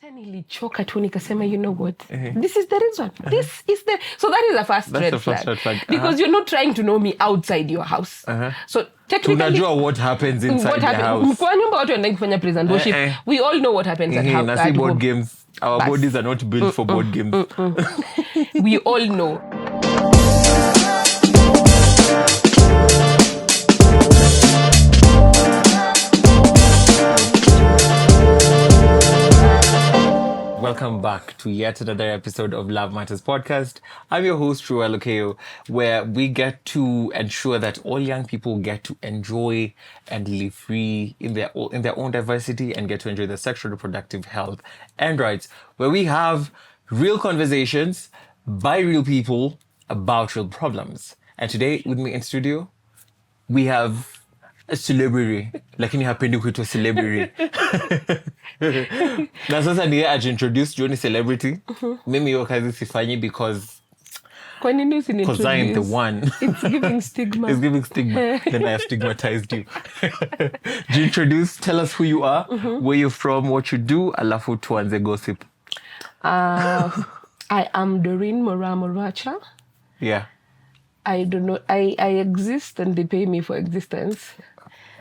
hata nilichoka tu nikasema, you know what, this is the reason. This is the, so that is the first red flag. Because you're not trying to know me outside your house. So technically, tunajua what happens inside the house. Kwa nyumba watu wanaenda kufanya present worship, we all know what happens at house. Nasi board games, our bodies are not built for board games. We all know. Welcome back to yet another episode of Love Matters Podcast. I'm your host, Ruel Okeo, where we get to ensure that all young people get to enjoy and live free in their own diversity and get to enjoy their sexual reproductive health and rights, where we have real conversations by real people about real problems. And today with me in studio, we have a celebrity, lakini hapendi kuitwa celebrity. Na sasa ndiye ajintroduce Johnny celebrity. Mimi hiyo kazi sifanyi because I'm the one. It's giving stigma. It's giving stigma. Then I have stigmatized you. Introduce, tell us who you are, where you're from, what you do, alafu tuanze gossip. I am Doreen Moracha. Yeah. I don't know. I exist and they pay me for existence.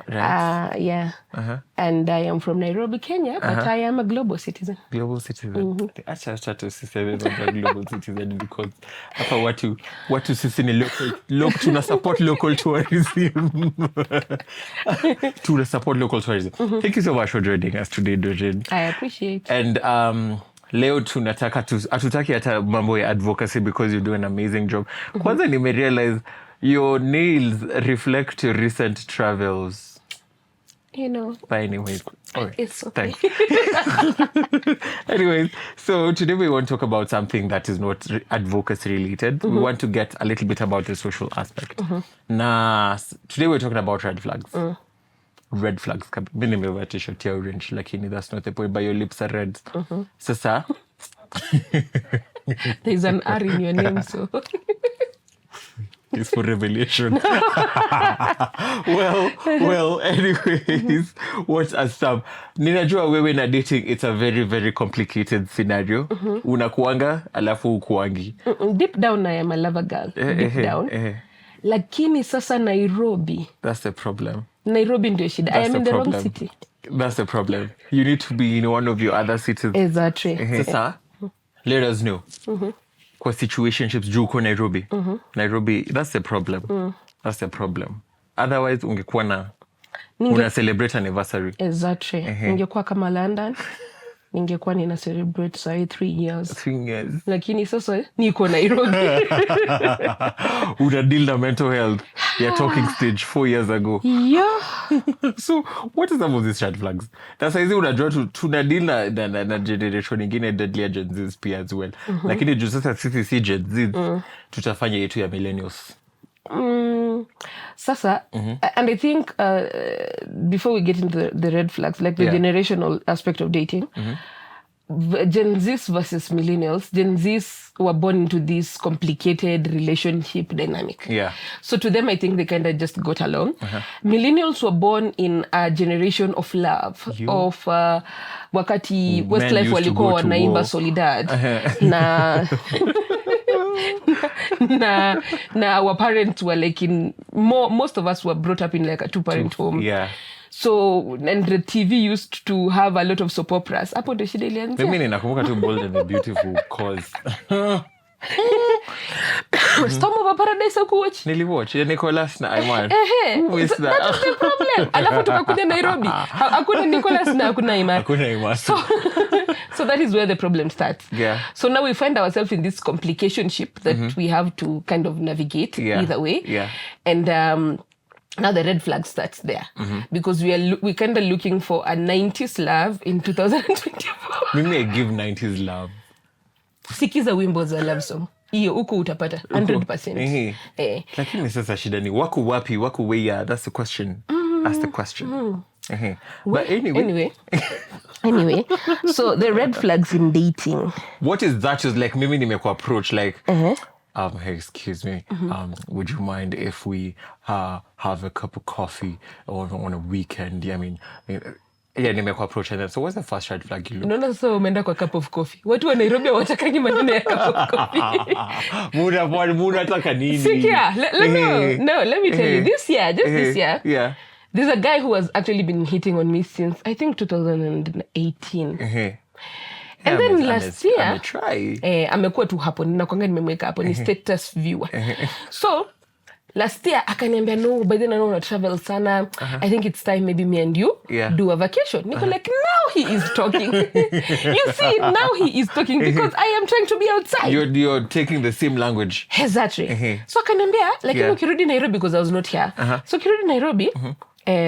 Right. Yeah. And I am from Nairobi, Kenya, but I am a global citizen. Global citizen. Acha tusiseme kwamba global citizen because hapa watu sisi ni local tuna support local tourism. Tuna support local tourism. Thank you so much for joining us today, Doreen. I appreciate. And leo tunataka hatutaki hata mambo ya advocacy because you do an amazing job. Kwanza nimerealize your nails reflect your recent travels. You know. But anyways, it's okay. Thanks. Anyways, so today we want to talk about something that is not advocacy related. We want to get a little bit about the social aspect. Today we're talking about red flags. Red flags. Mimi nimevaa t-shirt ya orange, lakini that's not the point, but your lips are red. Sasa. There's an R in your name, so. It's for revelation. well, anyways, what are some? Ninajua wewe na dating, it's a very, very complicated scenario. Unakuanga, alafu ukuangi. Deep down, I am a lover girl. Deep down. Lakini sasa Nairobi. That's the problem. Nairobi ndio shida. I am in the wrong city. That's the problem. You need to be in one of your other cities. Exactly. Sasa, let us know. Kwa situationships juu uko Nairobi. Nairobi, that's the problem. That's the problem. Otherwise, ungekuwa una celebrate anniversary. Exactly. Ningekuwa kama London. Ningekuwa nina celebrate 3 years. 3 years. Lakini sasa niko Nairobi. Una deal na mental health. You're talking stage 4 years ago. Yeah. So, what are some of these red flags? That's why unajua tuna deal na generation ingine deadlier Gen Zs pia as well. Lakini juu sasa sisi si Gen Zs, tutafanya yetu ya millennials. Sasa, and I think before we get into the red flags, like the generational aspect of dating, Gen Zs versus millennials, Gen Zs were born into this complicated relationship dynamic. Yeah. So to them, I think they kind of just got along. Millennials were born in a generation of love, of wakati Westlife walikuwa wanaimba Solidad. Na our parents were like most of us were brought up in like a 2-parent home. Yeah. So, and the TV used to have a lot of soap operas. Hapo ndio shida ilianzia. Mimi ninakumbuka tu Bold and the Beautiful cause. Storm over Paradise ukuwatch? Niliwatch. Ya Nicholas na Iman. That is the problem. Alafu tukakuja Nairobi. Hakuna Nicholas na hakuna Iman. Hakuna Iman. So that is where the problem starts. Yeah. So now we find ourselves in this complicationship that we have to kind of navigate either way. Yeah. And now the red flag starts there because we kind of looking for a 90s love in 2024. Mimi I give 90s love. Sikiza wimbo za love song. Iyo uko utapata 100%. Lakini sasa shida ni wako wapi, wako where? That's the question. That's the question. But anyway. Anyway, so the red flags in dating. What is that? Is like mimi nimekuwa approach like hey, excuse me, would you mind if we have a cup of coffee on a weekend? I mean, Yeah, nimekuwa approach and then, so what's the first red flag you look? Unaona sasa umeenda kwa cup of coffee. Watu wa Nairobi hawatakangi maneno ya cup of coffee. Muda taka nini? Sikia, let me tell you. This year, this year, yeah. there's a guy who has actually been hitting on me since, I think, 2018. And then last year, amekuwa tu hapo. Ninakwanga nimemweka hapo. Ni status viewer. So, last year, akaniambia, no, by then I know not travel sana. I think it's time maybe me and you do a vacation. Niko like, now he is talking. You see, now he is talking because I am trying to be outside. You're taking the same language. Exactly. So akaniambia, like, ukirudi Nairobi because I was not here. So ukirudi Nairobi,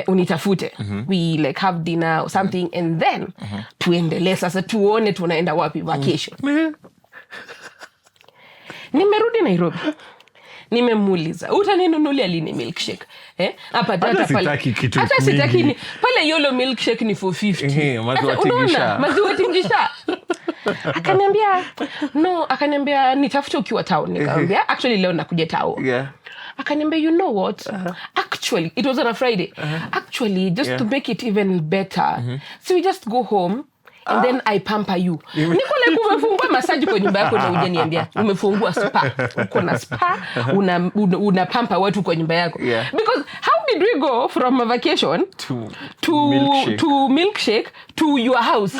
unitafute. We like have dinner or something and then tuendele sasa tuone tunaenda wapi vacation. Nimerudi Nairobi. Nimemuuliza utaninunulia lini milkshake hata sitaki ni pale yolo milkshake ni 450 maziwa tingisha akaniambia nitafute ukiwa town. Nikamwambia actually leo nakuja town. Akaniambia you know what actually it was on a Friday actually just to make it even better so we just go home and then I pamper you. Niko like umefungua massage kwa nyumba yako na hujaniambia. Umefungua spa. Uko na spa, una pamper watu kwa nyumba yako. Because how did we go from a vacation to milkshake to your house?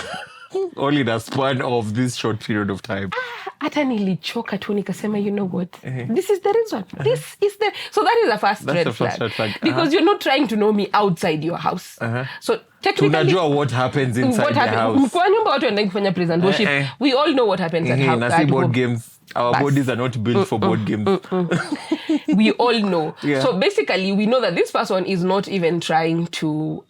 Only in a span of this short period of time. Hata nilichoka tu nikasema you know what this is the reason so that is the first red flag because you're not trying to know me outside your house so technically tunajua what happens inside the house. Kwa nyumba watu wanaenda kufanya praise and worship we all know what happens at house. Board games our bodies are not built for board games. We all know so basically we know that this person is not even trying to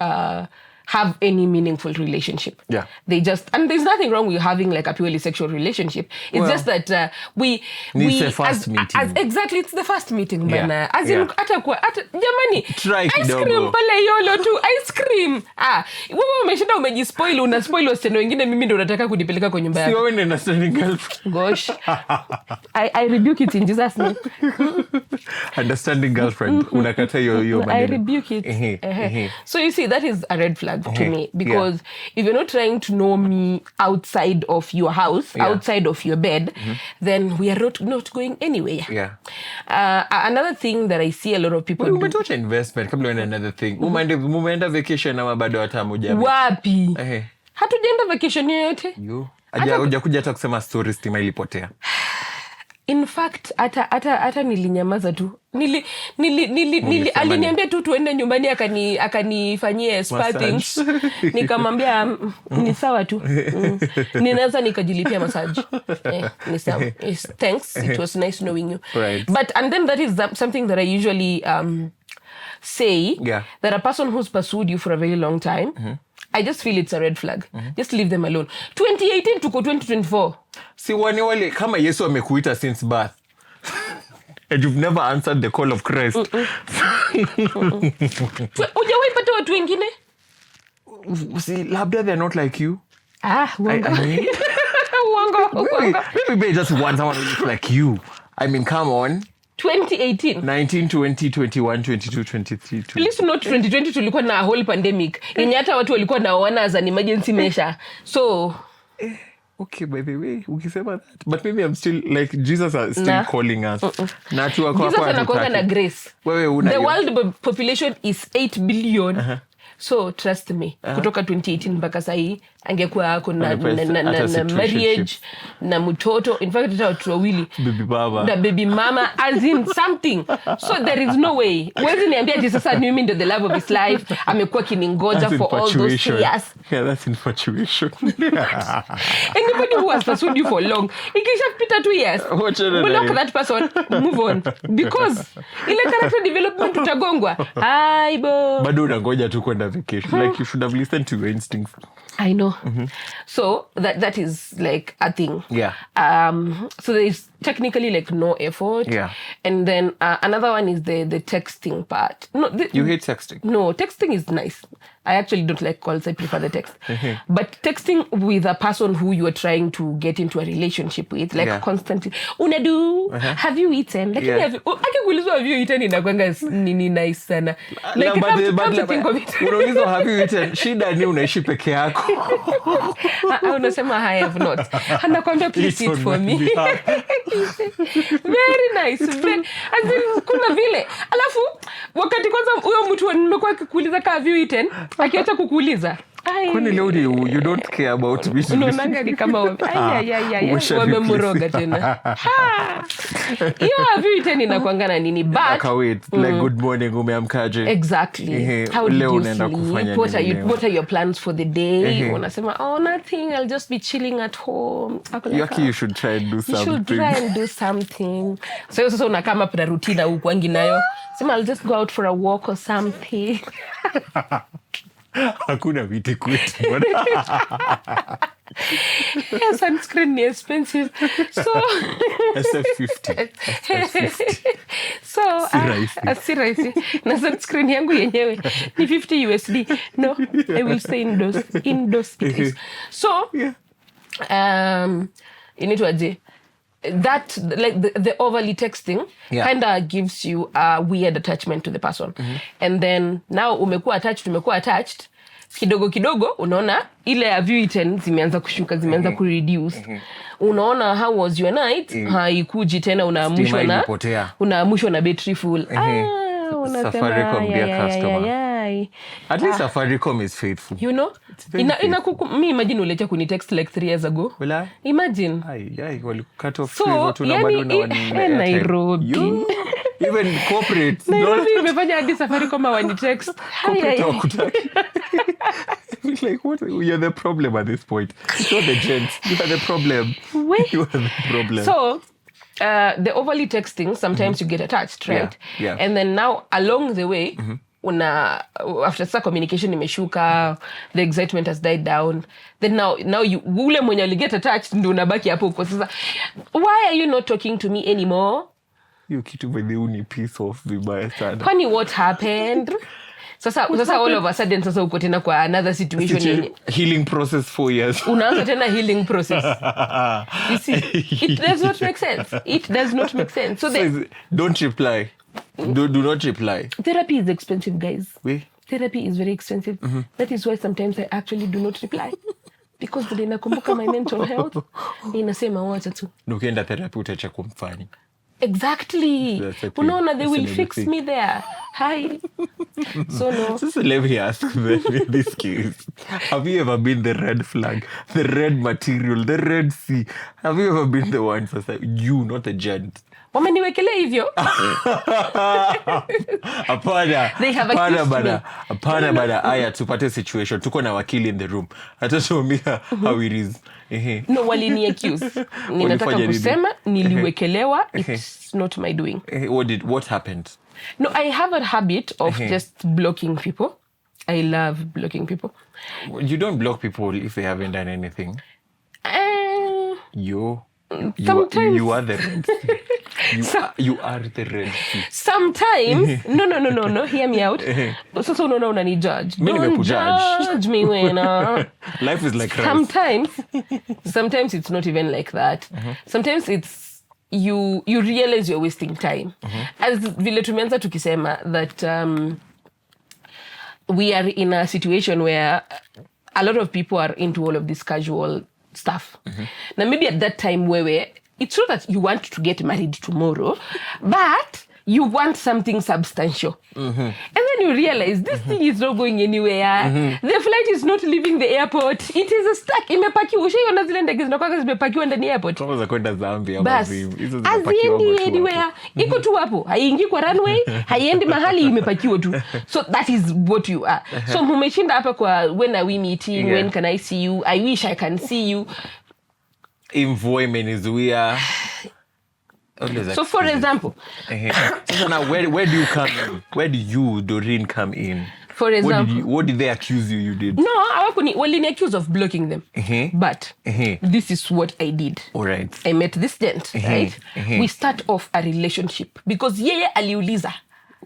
have any meaningful relationship. They just, and there's nothing wrong with having like a purely sexual relationship. It's just that we the first meeting. Exactly, it's the first meeting. Bana. As in, jamani, try ice cream pale yolo tu, ice cream. Wewe umeshinda umejispoil, unaspoil wasichana wengine mimi ndo nataka kunipeleka kwa nyumba yako. Si wewe ni understanding girlfriend. Gosh. I rebuke it in Jesus' name. Understanding girlfriend. Unakata yo maneno. I rebuke it. So you see, that is a red flag to me because if you're not trying to know me outside of your house, outside of your bed, then we are not going anywhere. Another thing that I see a lot of people do. Umetoa investment kabla uende another thing. Umeenda vacation ama bado hata moja. Wapi? Hatujaenda vacation yoyote. Hujakuja hata kusema story stima ilipotea. In fact hata nilinyamaza tu. Aliniambia tu tuende nyumbani akanifanyie spa things. Nikamwambia ni sawa tu. Ninaweza nikajilipia massage. Ni sawa. Thanks. It was nice knowing you. Right. But and then that is something that I usually say that a person who's pursued you for a very long time I just feel it's a red flag. Just leave them alone. 2018 to 2024. Si wale kama Yesu amekuita since birth. And you've never answered the call of Christ. Ujawahi pata watu wengine? See, labda they're not like you. Uongo. Maybe just want someone who looks like you. I mean, come on. 2018 19 20 21 22 23 At least not 2020 tulikuwa na whole pandemic yenye hata watu walikuwa naoana as an emergency measure so okay by the way ukisema that but maybe I'm still like Jesus is still calling us na tu wako Jesus anakuanga na grace the world population is 8 billion so trust me kutoka 2018 mpaka sasa angekuwa ako na marriage na mtoto in fact hata watu wawili baby mama as in something so there is no way wezi niambia ati sasa mimi ndo the love of his life amekuwa kiningoja for all those years. That's infatuation. Anybody who has pursued you for long ikishapita 2 years block that person move on because ile character development utagongwa bado unangoja tu kwenda vacation like you should have listened to your instincts. I know. So that is like a thing. Yeah. So there is technically like no effort. Yeah. And then another one is the texting part. No, You hate texting? No, texting is nice. I actually don't like calls. I prefer the text. But texting with a person who you are trying to get into a relationship with, like constantly, unadu, have you eaten? Like, have you eaten inakwanga nini nice sana. Like, come to think of it. Unaulizwa have you eaten? Shida ni unaishi peke yako. Unasema I have not. Anakwambia please eat for me. Very nice. As in, kuna vile. Alafu, wakati kwanza huyo mtu nimekuwa akikuuliza ka have you eaten? Akiacha kukuuliza. Kwani leo you don't care about me? Unaonanga ni kama wamemroga tena. Hiyo have you eaten inakuangana nini? But wait, like good morning, umeamkaje? Exactly. How did you sleep? What are your plans for the day? Unasema, oh, nothing. I'll just be chilling at home. You should try and do something. You should try and do something. So unakama puna rutina ukwangi nayo. Sema, I'll just go out for a walk or something. Hakuna viti kwetu. Sunscreen ni expensive. So SF50. So si rahisi. Na sunscreen yangu yenyewe ni 50 USD. No, I will stay indoors it is. So inaitwaje? That like the overly texting kind of gives you a weird attachment to the person. And then now umekuwa attached kidogo unaona ile have you eaten zimeanza kushuka, zimeanza kureduce. Unaona how was your night? Haikuji tena, unaamushwa na battery full. Safaricom dear customer. At least Safaricom is faithful. You know? Me imagine ulecha kuni text like 3 years ago. Wala? Imagine. Wali cut off so, Nairobi. Even corporate. Nairobi imefanya hadi Safaricom wani text. Like, what? You're the problem at this point. It's not the gents. You are the problem. You are the problem. So, the overly texting, sometimes you get attached, right? Yeah. And then now, along the way, after some communication imeshuka, the excitement has died down. Then now you ule mwenye ali get attached ndo unabaki hapo uko sasa. Why are you not talking to me anymore? You kitu by the only piece of vibaya sana. Kwani what happened? Sasa all of a sudden sasa uko tena kwa another situation. Healing process 4 years. Unaanza tena healing process. You see, it does not make sense. So don't reply. Do not reply. Therapy is expensive, guys. Therapy is very expensive. That is why sometimes I actually do not reply. Because vile nakumbuka my mental health, inasema wacha tu. Nukienda therapy utacha kumfanya. Exactly. Unaona, they will fix me there. Hi. So no. So let me ask this case. Have you ever been the red flag, the red material, the red sea? Have you ever been the one for you, not the gent? Wameniwekelea hivyo. Apana bana. Aya tupate situation. Tuko na wakili in the room. Atatuambia how it is. No, walini accuse. Ninataka kusema niliwekelewa. It's not my doing. What happened? No, I have a habit of just blocking people. I love blocking people. You don't block people if they haven't done anything. You are the red sea. You are the red sea. Sometimes, no, hear me out. Sasa unaona unani judge. Don't judge me when life is like rice. Sometimes it's not even like that. Sometimes it's you realize you're wasting time. As vile tumeanza tukisema that we are in a situation where a lot of people are into all of this casual stuff. Now maybe at that time where it's true that you want to get married tomorrow, but you want something substantial. And then you realize this thing is not going anywhere. The flight is not leaving the airport. It is stuck. Imepakiwa. Ushaiona zile ndege zinakuwa zimepakiwa ndani ya airport. Kama za kwenda Zambia ama hizo zimepakiwa anywhere. Iko tu hapo. Haingii kwa runway, haiendi mahali, imepakiwa tu. So that is what you are. So mmeshinda hapa kwa when are we meeting? When can I see you? I wish I can see you. Imvoi menizuia. So for example, so now where do you come in? Where do you, Doreen, come in? For example, what did they accuse you did? No, walini accused of blocking them. But this is what I did. All right. I met this gent, right? We start off a relationship because yeye aliuliza.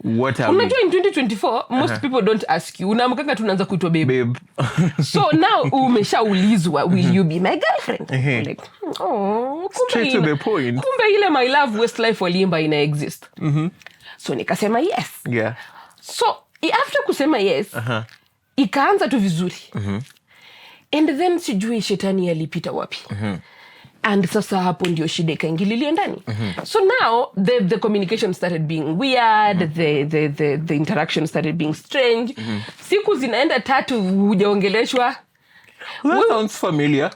What are we? Unajua in 2024, most people don't ask you. Unaamkanga tunaanza kuitwa babe. So now umeshaulizwa, will you be my girlfriend? Like, straight to the point. Kumbe ile my love Westlife waliimba ina exist. So nikasema yes. Yeah. So after kusema yes, ikaanza tu vizuri. And then sijui shetani alipita wapi. And sasa hapo ndio shida ikaingililia ndani. So now the communication started being weird, the interaction started being strange. Siku zinaenda 3 hujaongeleshwa. That sounds familiar.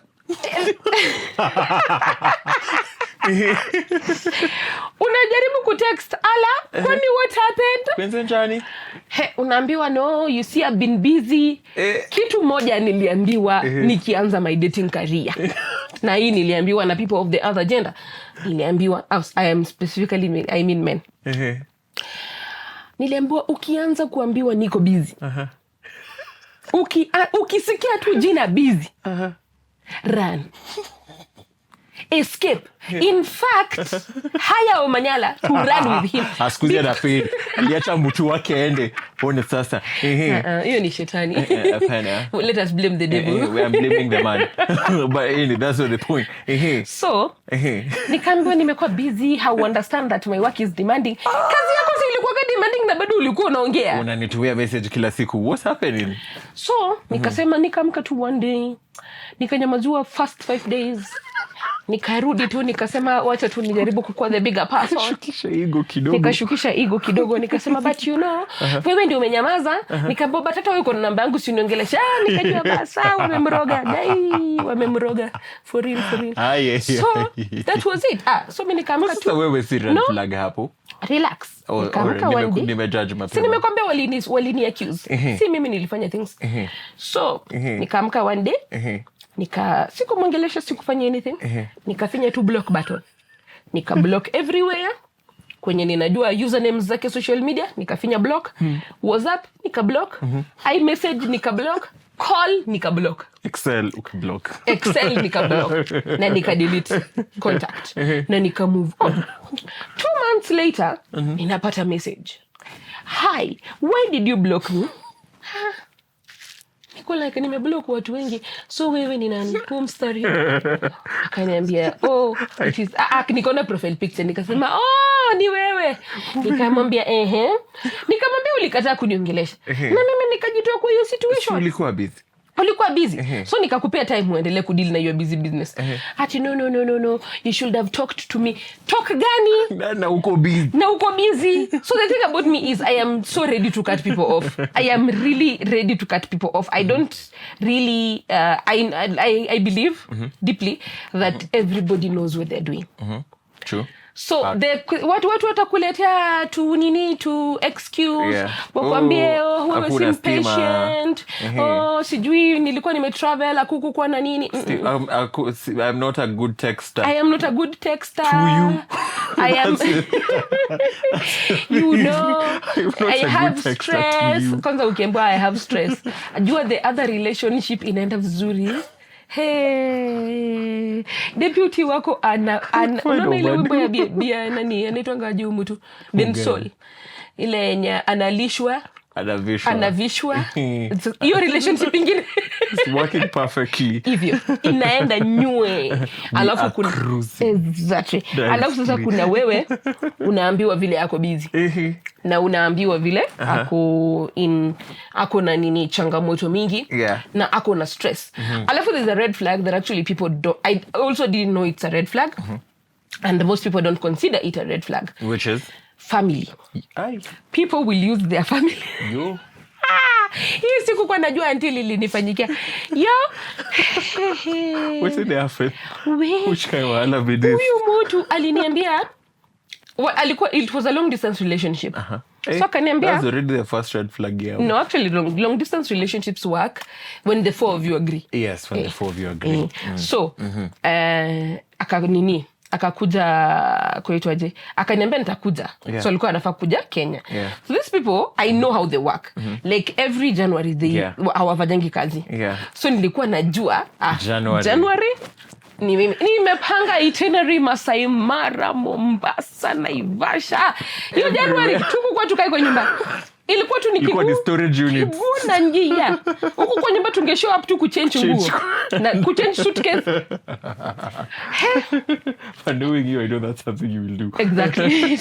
Unajaribu kutext ala, kwani what happened? Kwenye njani? Unaambiwa no, you see I've been busy. Kitu moja niliambiwa nikianza my dating career. Na hii niliambiwa na people of the other gender. Niliambiwa, I am specifically I mean men. Niliambiwa ukianza kuambiwa niko busy. Ukisikia tu jina busy. Run. Escape. In fact, haya Omanyala to run with him. Asikuze na pili. Aliacha mtu wake ende. Pone sasa. Hiyo ni shetani. Let us blame the devil. We are blaming the man. But that's not the point. So, nikaambiwa nimekuwa busy. How understand that my work is demanding. Kazi yako si ilikuwa demanding na bado ulikuwa unaongea. Unanitumia message kila siku. What's happening? So, nikasema nikamka tu one day. Nikanyamazua first 5 days. Nikarudi tu nikasema wacha tu nijaribu kukuwa the bigger person. Nikashukisha ego kidogo nikasema but you know wewe ndio umenyamaza. Nikamwambia but hata wewe uko na namba yangu si uniongelesha. Nikajua basa wamemroga for real. So that was it. So mimi nikamka tu. Sasa wewe si red flag hapo. Relax. Nikamka one day. Nimejudge mapema. Si nimekwambia walini accuse. Si mimi nilifanya things. So nikamka one day. Sikumwongelesha sikufanya anything. Nikafinya tu block button. Nika block everywhere. Kwenye ninajua usernames zake social media, nikafinya block. WhatsApp nika block. iMessage nika block. Call nika block. Excel ukiblock. Excel nika block. Na nika delete contact. Na nika move on. 2 months later, ninapata message. Hi, why did you block me? Niko like nimeblock watu wengi. So wewe ni nani? Kumstari. Akaniambia, it is nikaona profile picture nikasema, ni wewe. Nikamwambia nikamwambia ulikataa kuniongelesha. Na mimi nikajitoa kwa hiyo situation. Ulikuwa busy. Ulikuwa busy. So nikakupea time muendelee kudeal na your busy business. Ati no. You should have talked to me. Talk gani? Na uko busy. So the thing about me is I am so ready to cut people off. I am really ready to cut people off. I don't really I believe deeply that everybody knows what they're doing. True. So watu watakuletea to excuse wakwambie wewe si impatient sijui nilikuwa nimetravel akukuwa na nini. I'm not a good texter. I am not a good texter. To you. I am you know I have stress. Kwanza ukiambiwa I have stress. Ajua the other relationship inaenda vizuri. Hey, deputy wako unaona ile wimbo ya bia nani anaitwa ngaji mtu Bensol ile yenye analishwa anavishwa hiyo relationship ingine it's working perfectly hivyo inaenda nywe alafu kuna exactly alafu sasa kuna wewe unaambiwa vile yako busy na unaambiwa vile ako na nini changamoto mingi na ako na stress alafu there's a red flag that actually people don't. I also didn't know it's a red flag and most people don't consider it a red flag, which is family. People will use their family. Hii siku kwa najua until ilinifanyikia what did happen? Which kind of love it is? Huyu mtu aliniambia alikuwa it was a long distance relationship. So akaniambia that's already the first red flag here. No, actually long distance relationships work when the 4 of you agree. Yes, when the 4 of you agree. So akanini akakuja kuitwaje, akaniambia nitakuja. So alikuwa anafaa kuja Kenya. So these people I know how they work. Like every January they hawafanyangi kazi. So nilikuwa najua January ni mimi nimepanga itinerary Masai Mara, Mombasa, Naivasha. Hiyo January tuko tukae kwa nyumba. Ilikuwa tu ni storage unit. Kuna njia. Huko kwa nyumba tungeshow up tu kuchange nguo. Na kuchange suitcase. For knowing you, I know that's something you will do. Exactly.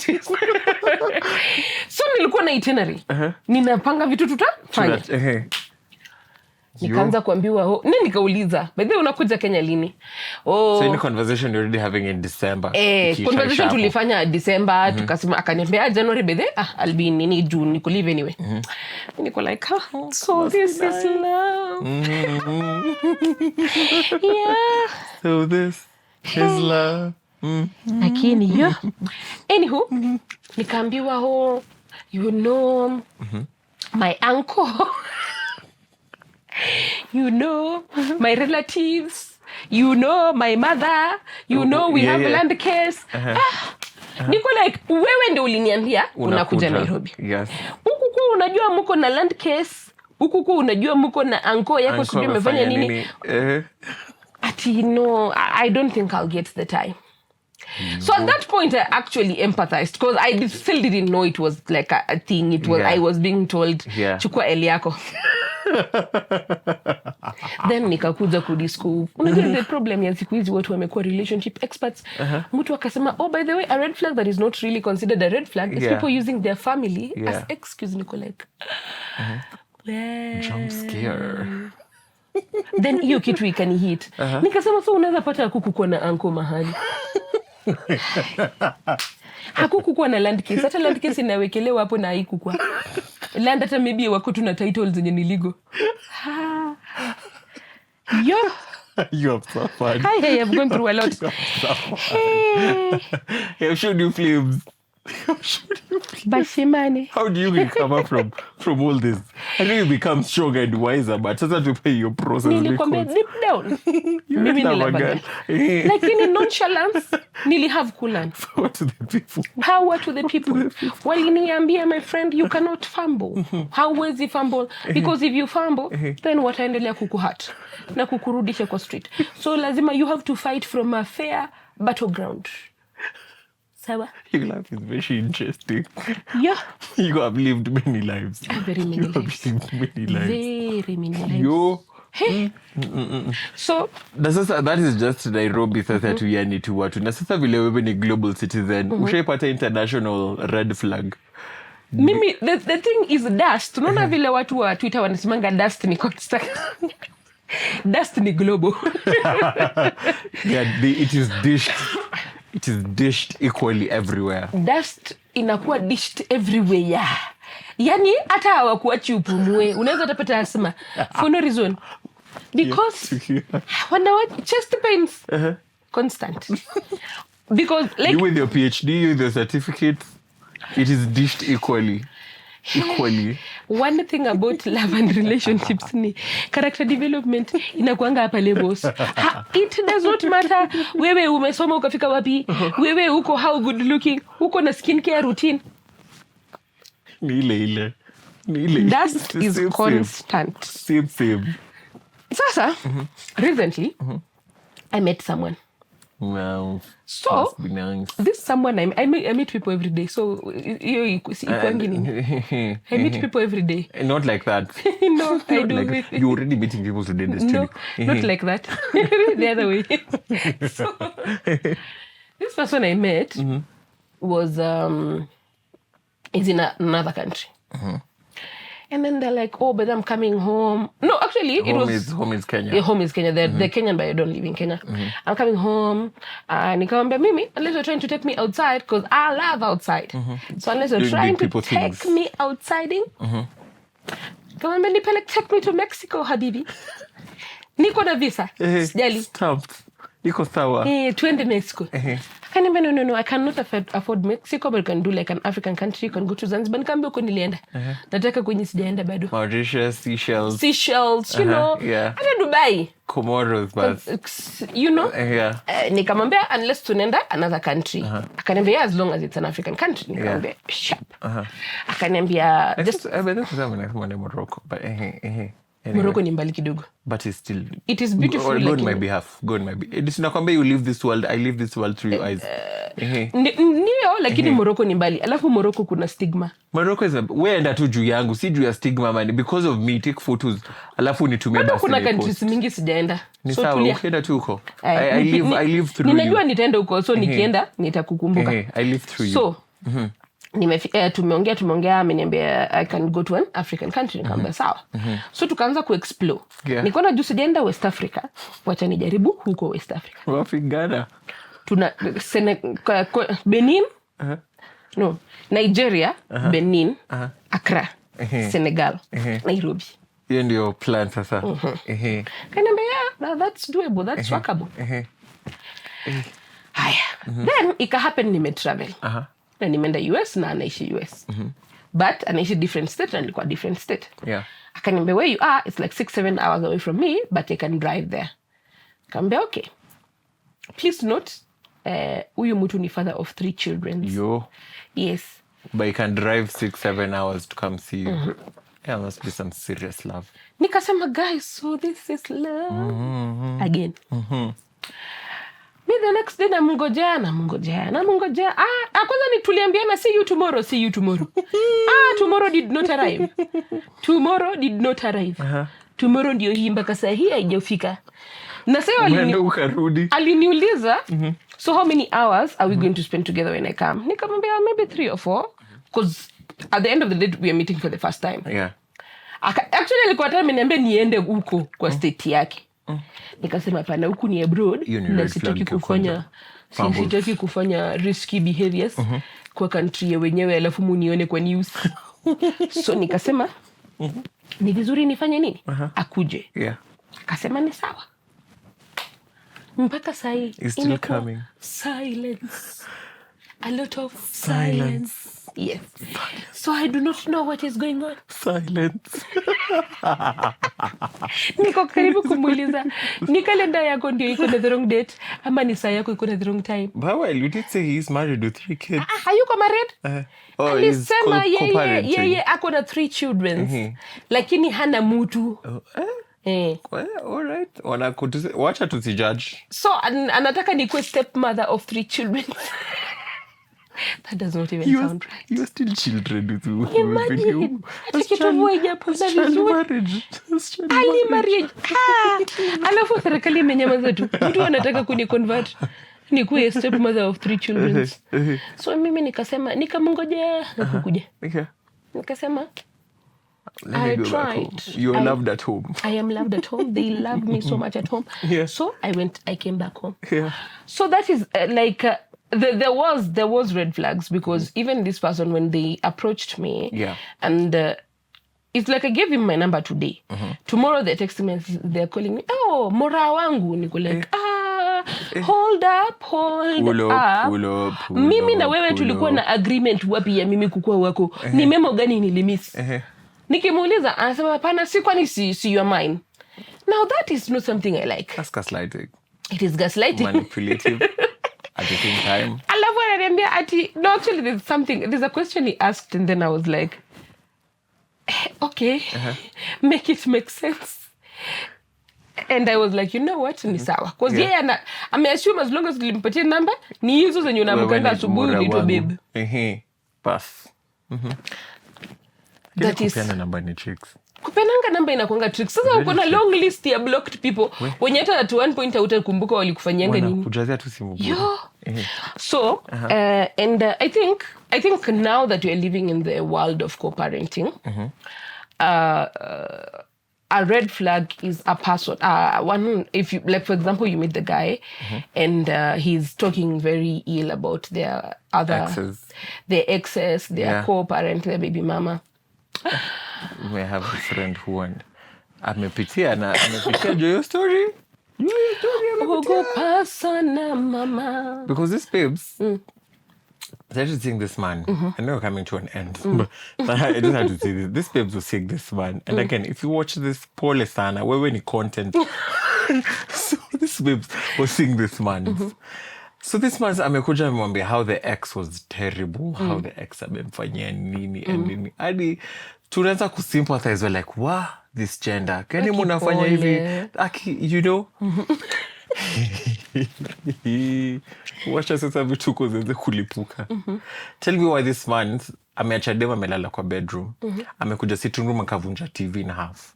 So nilikuwa na itinerary. Ninapanga vitu tutafanya. Nikaanza kuambiwa nikauliza, by the way unakuja Kenya lini? So in the conversation you're already having in December. Conversation tulifanya December, tukasema akaniambia January by the I'll be in June, niko leave anyway. Niko like, so this is love. So this is love. Lakini anywho, nikaambiwa you know my uncle you know my relatives, you know my mother, you know we have a land case. Niko like, wewe ndio uliniambia unakuja Nairobi. Huku kwa unajua mko na land case, huku kwa unajua mko na uncle yako sijui amefanya nini. Ati no, I don't think I'll get the time. So at that point I actually empathized because I still didn't know it was like a thing. It was I was being told chukua eli yako. Then nikakuja kudisco. Unajua the problem ya siku hizi watu wamekuwa relationship experts. Mtu akasema, by the way, a red flag that is not really considered a red flag is people using their family as excuse. Niko like jump scare. Then hiyo kitu ikanihit. Nikasema so unaweza pata kukuwa na anko mahali. Hakukuwa na land case. Hata land case inawekelewa hapo na haikukuwa. Land hata maybe wako tu na titles zenye ni legal. You have suffered. I have gone through a lot. Hey, should you flames? Bashimane. How do you recover from all this? I know you become stronger and wiser, but sasa to pay your process. Nilikwambia deep down. Mimi nilabanga. Lakini nonchalance have kulan. Power to the people. Power to the people. Waliniambia, my friend, you cannot fumble. How was you fumble? Because if you fumble, then wataendelea kukuhat na kukurudisha kwa street. So lazima you have to fight from a fair battleground. Sawa? Your life is very interesting. Yeah. You have lived many lives. Very many lives. You have lived many lives. Very many lives. Hey. So that is just Nairobi sasa tu yani tu watu. Na sasa vile wewe ni global citizen, ushaipata international red flag. Mimi the thing is dust. Unaona vile watu wa Twitter wanasemanga dust ni constant. Dust ni global. It is dished. It is dished equally everywhere. Dust inakuwa dished everywhere. Yani hata hawakuachi upumue. Unaweza utapata asema for no reason. Because chest pains constant. Because like you with your PhD, you with your certificate, it is dished equally. One thing about love and relationships ni character development inakuanga hapa levels. It does not matter wewe umesoma ukafika wapi, wewe uko how good looking, uko na skincare routine. Ni ile. That is constant. Same. Sasa, recently, I met someone. Wow. So, nice. This someone, I meet people every day. So, I meet people every day. Not like that. No, I do. Like, you're already meeting people today in the studio. No, not like that. The other way. So, this person I met was is in another country. And then they're like, but I'm coming home. No, actually, home is Kenya. Yeah, home is Kenya. They're Kenyan, but I don't live in Kenya. I'm coming home. Nikamwambia mimi, unless you're trying to take me outside, because I love outside. So unless you're trying to take me outside, nikamwambia nipeleke, take me to Mexico, habibi. Niko na visa. Sijali. Stamped. Niko sawa. Twende Mexico. Akaniambia no, I cannot afford Mexico, but you can do like an African country, you can go to Zanzibar. Nikaambia huko nilienda. Nataka kwenye sijaenda bado. Mauritius, Seychelles, you know. Yeah. Hata Dubai. Comoros, but you know. Yeah. Nikamwambia unless tunaenda another country. Akaniambia as long as it's an African country. Nikamwambia sharp. Akaniambia just Morocco, but Anyway. Morocco ni mbali kidogo. But it's still... It is beautiful. Go on my behalf. It is nakwambia you leave this world. I leave this world through your eyes. Ndio, lakini Morocco ni mbali. Alafu Morocco kuna stigma. Morocco is... Weenda tu juu yangu. Si juu ya stigma man. Because of me, take photos. Alafu nitumie basi. Kuna countries mingi sijaenda. Ni sawa, ukienda tu huko. I live through you. Ninajua nitaenda huko. So nikienda, nitakukumbuka. I live through you. So... tumeongea ameniambia I can go to an African country. Nikamwambia sawa. So tukaanza kuexplore. Nikaona juu sijaenda West Africa, wacha nijaribu huko West Africa. Wapi Ghana? Tuna Benin, Nigeria, Benin, Accra, Senegal, Nairobi. Hiyo ndio plan sasa. Kaniambia that's doable, that's workable. Haya. Then ika happen nimetravel. Na nimeenda US na anaishi US. But anaishi different state na nilikuwa different state. Yeah. Akaniambia where you are, it's like 6-7 hours away from me, but I can drive there. Akaniambia okay. Please note, huyu mtu ni father of 3 children. Yo. Yes. But you can drive 6-7 hours to come see you. Yeah, must be some serious love. Nikasema guys, so this is love. Again. Me the next day namngojea. Kwanza ni tuliambiana see you tomorrow. Tomorrow did not arrive. Tomorrow ndio hii mpaka saa hii haijafika. Na sasa aliniuliza, so how many hours are we going to spend together when I come? Nikamwambia maybe 3 or 4 because at the end of the day we are meeting for the first time. Yeah. Actually alikuwa hata ameniambia niende huko kwa state yake. Nikasema hapana, huku ni abroad na sitaki kufanya risky behaviors kwa country ya wenyewe alafu munione kwa news. So nikasema ni vizuri nifanye nini? Akuje. Yeah. Akasema ni sawa. Mpaka saa hii still coming. Silence. A lot of silence. Yes. So I do not know what is going on. Silence. Niko karibu kumuuliza, ni kalenda yako ndio iko na the wrong date ama ni saa yako iko na the wrong time? But well, you did say he's married with 3 kids. Hayuko married? He's co-parenting. Yeye ako na 3 children. Lakini hana mtu. Well, all right. Wacha tusijudge. So anataka nikuwe stepmother of 3 children. That does not even sound right. You're still children with you. Imagine. Ali marriage. Alafu serikali imenyamaza tu. Mtu anataka kuniconvert nikuwe stepmother of 3 children. So mimi nikamngojea kukuja. Nikasema I tried. You are loved at home. I am loved at home. They love me so much at home. Yeah. So I came back home. Yeah. So that is there was red flags because even this person when they approached me, and it's like I gave him my number today. Tomorrow they're texting me, they're calling me, oh, mora wangu. Niko like, hold up. Mimi na wewe tulikuwa na agreement wapi ya mimi kukua wako. Ni memo gani nilimiss? Nikimuuliza anasema hapana, si kwani si you are mine. Now that is not something I like. That's gaslighting. It is gaslighting. Manipulative. At the same time. I love when ananiambia ati no, actually there's a question he asked and then I was like okay, make it make sense. And I was like, you know what, ni sawa. Because yeye ameassume as long as nilimpatia namba ni hizo zenye unamkanga asubuhi nito babe. Pass. That is kupeana namba ni tricks. Kupenanga namba inakuanga tricks. Sasa uko na long list ya blocked people wenye hata at one point hautakumbuka walikufanyanga nini. Kujazia tu simu. So, and I think now that we are living in the world of co-parenting, a red flag is a person. One, if you like, for example, you meet the guy and he's talking very ill about their exes, their co-parent, their baby mama. We have a friend who amepitia juu hiyo story. Ogopa sana mama. Because these babes, I just seeing this man. I know we're coming to an end, but I just had to say this. This babes was seeing this man. And again, if you watch this Pole Sana, where any content. So this babes was seeing this man. So this man amekuja amemwambia how the ex was terrible, how the ex amemfanyia nini and nini. Hadi tunaanza kusympathize, we're like, wow, this gender. Kani munafanya hivi? Aki, you know? Wacha sasa vituko zianze kulipuka. Tell me why this man ameacha dem amelala kwa bedroom. Amekuja sitting room akavunja TV in half.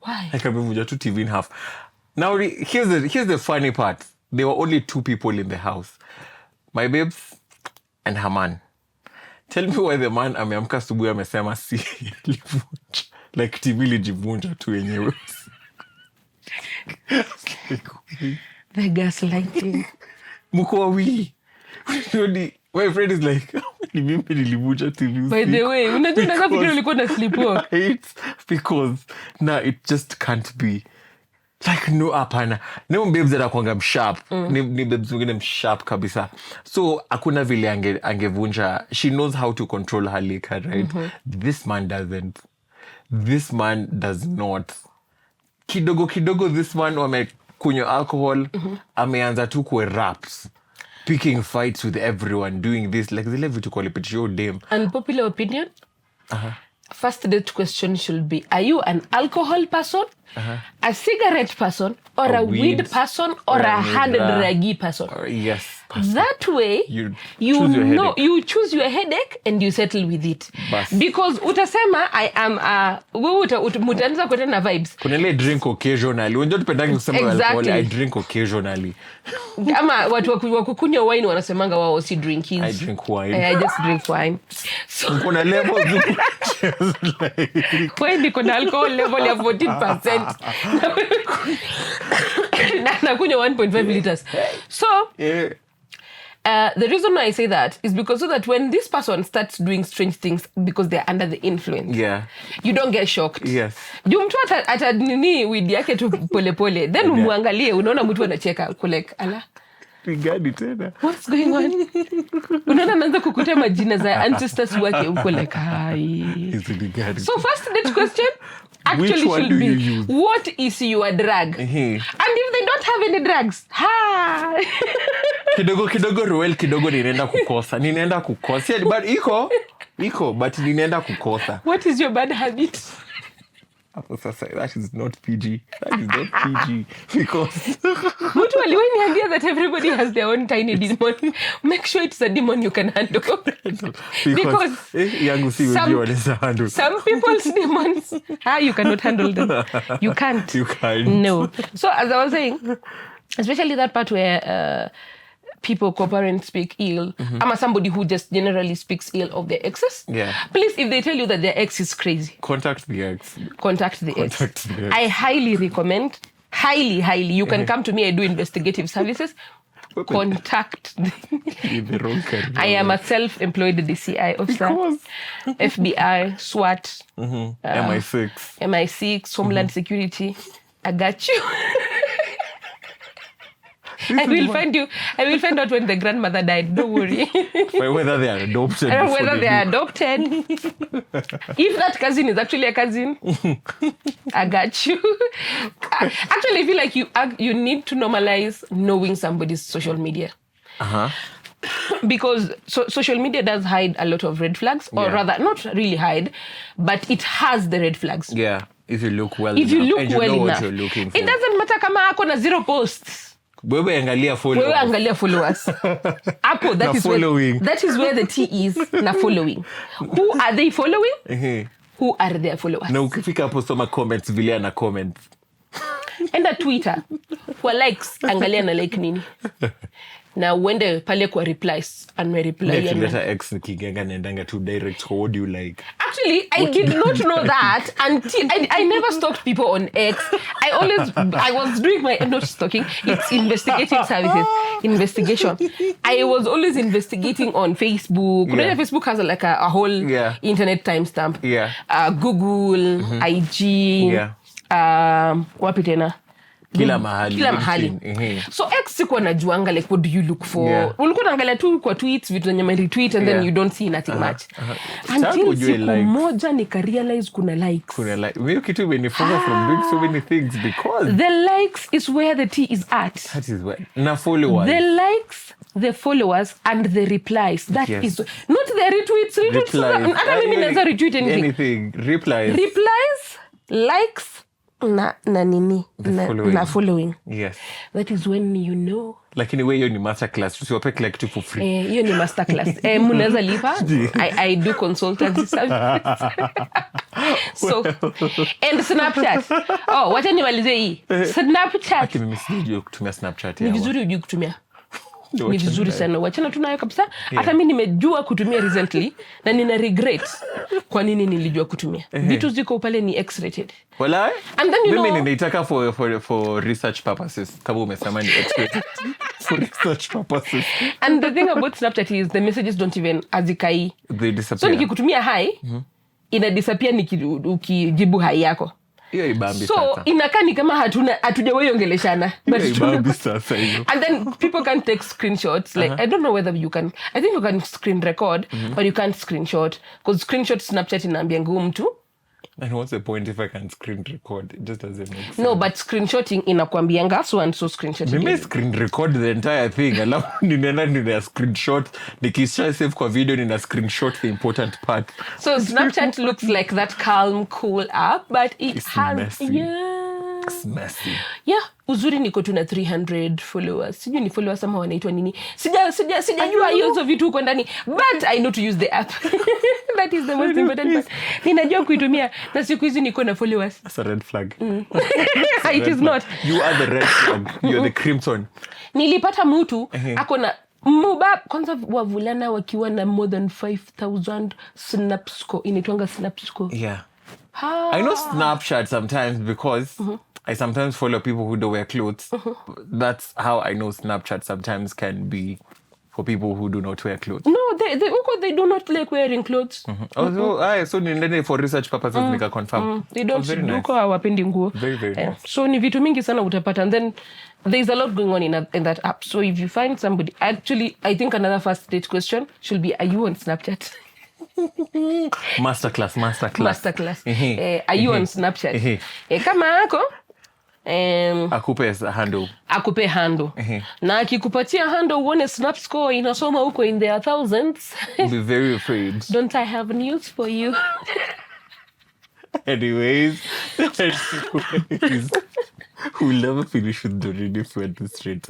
Why? Akavunja tu TV in half. Now here's the funny part. There were only 2 people in the house. My babes and her man. Tell me why the man ameamka asubuhi amesema si livunja. Like TV lijivunja tu yenyewe. The gaslighting. Mko wawili. My friend is like, ni mimi nilivunja TV. By the way, unajua nafikiri ulikuwa na sleepwalk. It's because it just can't be. Like, no, hapana. No babes that are msharp. Ni babes wengine msharp kabisa. So, hakuna vile angevunja. She knows how to control her liquor, right? This man doesn't. This man does not. Kidogo, this man wamekunywa alcohol. Ameanza tu kwe raps. Picking fights with everyone, doing this. Like, zile vitu kwa lipitisho dem. Unpopular opinion? First date question should be, are you an alcohol person, a cigarette person, or a weed person, or a hard druggy person? Yes. Person. That way, you know, you choose your headache and you settle with it. Bas. Because utasema, I am mutaanza kwenda na vibes. Kuna ile drink occasionally. Unajua tupendangi kusema alcohol, I drink occasionally. Ama watu wakukunywa wine wanasemanga wao si drinkies. I drink wine. I just drink wine. So kuna levels. Wine kuna alcohol level ya 14%. Na kunywa 1.5 liters. So yeah. The reason why I say that is because so that when this person starts doing strange things because they're under the influence, you don't get shocked. Yes. Juu mtu ata nini weed yake tu pole, then umuangalie unaona mtu anacheka like ala. Pigani tena. What's going on? Unaona anaanza kukuta majina za ancestors wake uko like hi. So first date question actually should be, what is your drug? And if they don't have any drugs, kidogo Roel kidogo ninaenda kukosa. But iko but ninaenda kukosa. What is your bad habit? That is not PG. That is not PG. Because mtu aliwaniambia that everybody has their own tiny demon. Make sure it's a demon you can handle. Because yangu si wewe unaweza handle. Some people's demons, you cannot handle them. You can't. You can't. No. So as I was saying, especially that part where people, co-parents speak ill. I'm somebody who just generally speaks ill of their exes. Yeah. Please, if they tell you that their ex is crazy, contact the ex. Contact the ex. I highly recommend, highly. You can come to me. I do investigative services. Contact the wrong career. I am a self-employed DCI officer. FBI, SWAT, MI6, Homeland Security. I got you. I will find out when the grandmother died. Don't worry. Whether they are adopted. If that cousin is actually a cousin, I got you. Actually, I feel like you need to normalize knowing somebody's social media. Because social media does hide a lot of red flags, or rather, not really hide, but it has the red flags. Yeah, if you look well enough. And you know what you're looking for. It doesn't matter kama ako na 0 posts. Wewe angalia followers. Apo, that is where the T is na following. Who are they following? Who are their followers? Na ukifika hapo soma comments vile ana comments. Enda Twitter. Kwa likes, angalia na like nini. Na uende pale kwa replies and me reply. Letter X nikigenga naendanga to direct. What do you like? Actually, I did not know that until I never stalked people on X. I was doing my not stalking. It's investigative services. Investigation. I was always investigating on Facebook. Yeah. Facebook has like a whole internet timestamp. Yeah. Google, IG. Yeah. Wapi tena? Kila mahali. Kila mahali. So X sikuwa najuanga like what do you look for? Yeah. Ulikuwa unaangalia tu kwa tweets vitu zenye retweet and then you don't see nothing much. Until siku moja nikarealize kuna likes. Mimi kitu imenifunga from doing so many things because the likes is where the tea is at. That is where na followers. The likes, the followers and the replies. That is not the retweets. Hata mimi naweza retweet anything. Replies, likes na nini na following. Yes. That is when you know. Lakini wewe hiyo ni masterclass. Usiwape kila kitu for free. Hiyo ni masterclass. Mnaweza lipa. I do consultancy services. So and Snapchat. Wacha nimalize hii. Snapchat. Mimi sijui kutumia Snapchat. Ni vizuri ujue kutumia. Ni vizuri sana. Wachana tunayo kabisa. Hata mimi nimejua kutumia recently na nina regret kwa nini nilijua kutumia. Vitu ziko pale ni X-rated. Wala? And then mimi ninaitaka for research purposes. Kama umesema ni X-rated. For research purposes. And the thing about Snapchat is the messages don't even azikai. They disappear. So nikikutumia hi, ina disappear ukijibu hi yako. Hiyo ibambi so sasa. Inakaa ni kama hatujawahi ongeleshana. But ibambi sasa hiyo. And then people can take screenshots. Like I don't know whether you can. I think you can screen record, but you can't screenshot because screenshot Snapchat inaambia ngumu mtu. And what's the point if I can screen record? It just doesn't make sense. No, but screenshotting inakwambianga so and so screenshot. Mimi screen record the entire thing. Alafu nina screenshot. Nikisha save kwa video nina screenshot the important part. So Snapchat looks like that calm, cool app, but it's messy. Yeah. It's messy. Yeah, uzuri niko tuna 300 followers. Sijui ni followers ama wanaitwa nini. Sijajua hizo vitu huko ndani, but I know to use the app. That is the most important part. Ninajua kuitumia na siku hizi niko na followers. That's a red flag. It is not. You are the red flag. You're the crimson. Nilipata mtu ako na muba kwanza wavulana wakiwa na more than 5,000 snap score. Inaitwanga snap score. Yeah. I know Snapchat sometimes because I sometimes follow people who don't wear clothes. That's how I know Snapchat sometimes can be for people who do not wear clothes. No, they do not like wearing clothes. So nilende for research purposes nika confirm. They don't uko hawapendi nguo. Very, very nice. So ni vitu mingi sana utapata, and then there's a lot going on in that app. So if you find somebody, actually I think another first date question should be, are you on Snapchat? Masterclass. Are you on Snapchat? Kama ako akupe handle. Na akikupatia handle uone snap score inasoma huko in their thousands. Be very afraid. Don't I have news for you? Anyways, we'll never finish with Doreen if we're this straight.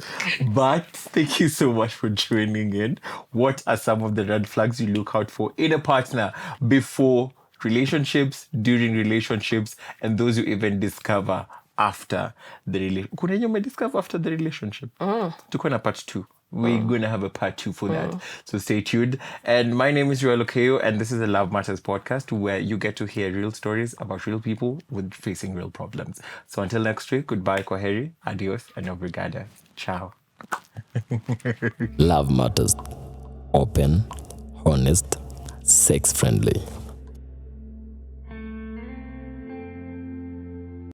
But thank you so much for joining in. What are some of the red flags you look out for in a partner before relationships, during relationships, and those you even discover after the relationship? Kuna yenye umediscover after the relationship? Tuko na part 2. We're going to have a part 2 for that. So stay tuned. And my name is Joel Okeo, and this is the Love Matters podcast, where you get to hear real stories about real people with facing real problems. So until next week, goodbye, kwaheri, adios, and obrigada. Ciao. Love Matters. Open, honest, sex-friendly.